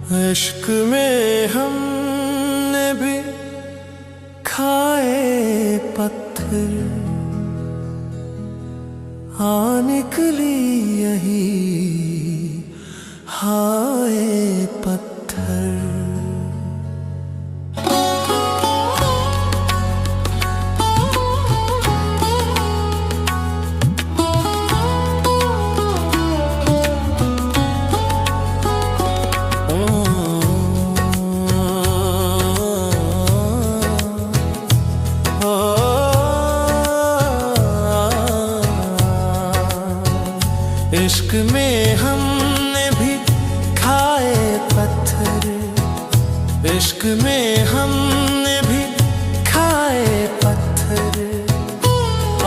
इश्क में हमने भी खाए पत्थर, निकली यही हाय पत्थर। इश्क में हमने भी खाए पत्थर, इश्क में हमने भी खाए पत्थर,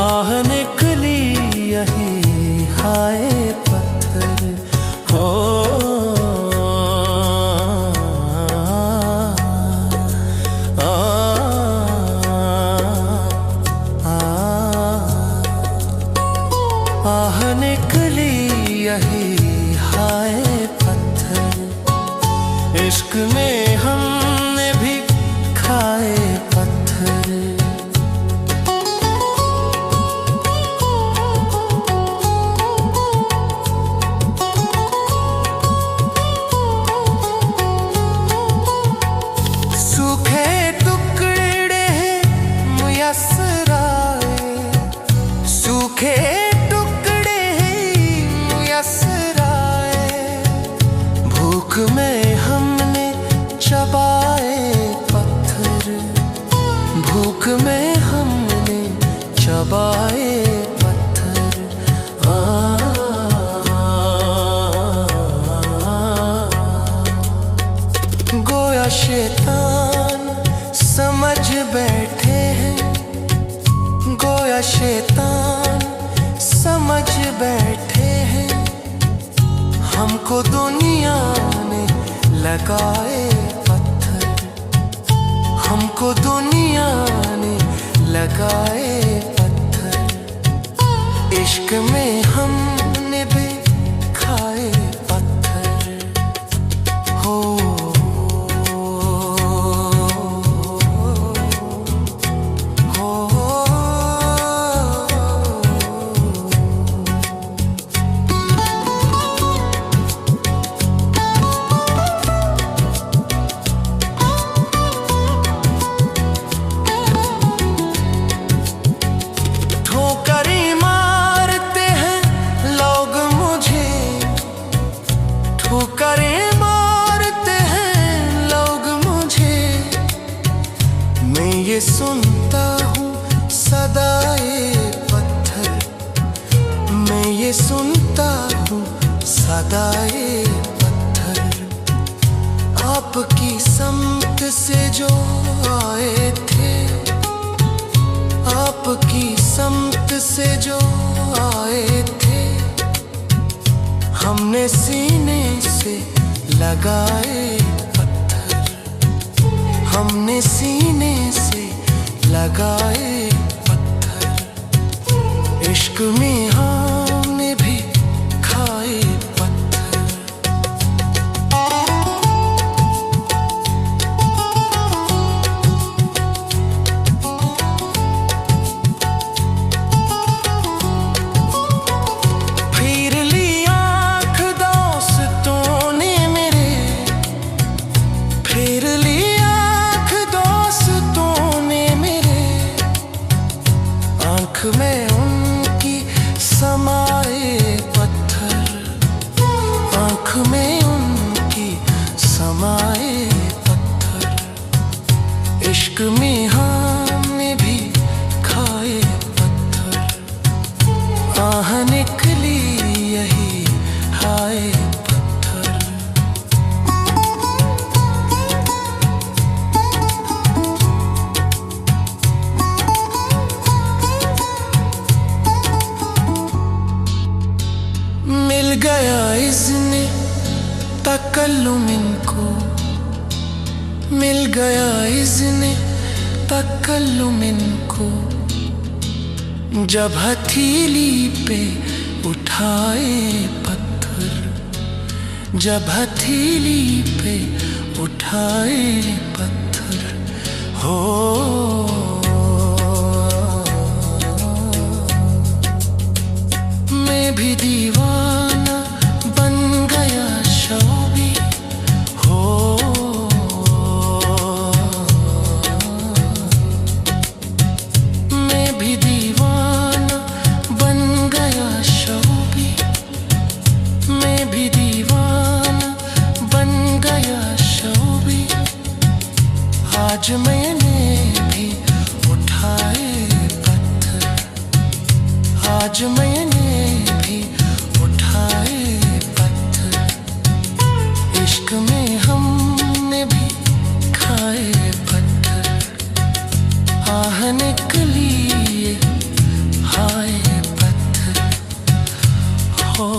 आह निकली यही हाय पत्थर। हो आह निकली यही हाय पत्थर, इश्क में हमने भी खाए पत्थर। सूखे टुकड़े मुयस्सर आए, सूखे भूख में हमने चबाए पत्थर, भूख में हमने चबाए पत्थर। गोया शैतान समझ बैठे हैं, गोया शैतान समझ बैठे हैं, हमको दुनिया ने लगाए पत्थर, हमको दुनिया ने लगाए पत्थर। इश्क में हमने भी खाए पत्थर। हो ठोकरें मारते हैं लोग मुझे, मैं ये सुनता हूँ सदाए पत्थर, मैं ये सुनता हूँ सदाए पत्थर। आपकी समत से जो आए थे, आपकी समत से जो आए थे, हमने सीने से लगाए पत्थर, हमने सीने से लगाए पत्थर। इश्क में हमने भी खाए पत्थर। आँख में उनकी समाए पत्थर, आँख में उनकी समाए पत्थर। इश्क में हमने भी खाए पत्थर, आह निकली यही हाय पत्थर। मिल गया इज़्ने तकल्लुम इनको, मिल गया इज़्ने तकल्लुम इनको, जब हथेली पे उठाए पत्थर, जब हथेली पे उठाए पत्थर हो। मैं भी दीवाना बन गया शौबी हो। मैं भी दीवाना बन गया शौबी। मैं भी दीवाना बन गया शौबी। आज मैंने भी उठाए पत्थर। आज मैंने भी उठाए पत्थर। इश्क में हमने भी खाए पत्थर। आह निकली हाय पत्थर हो।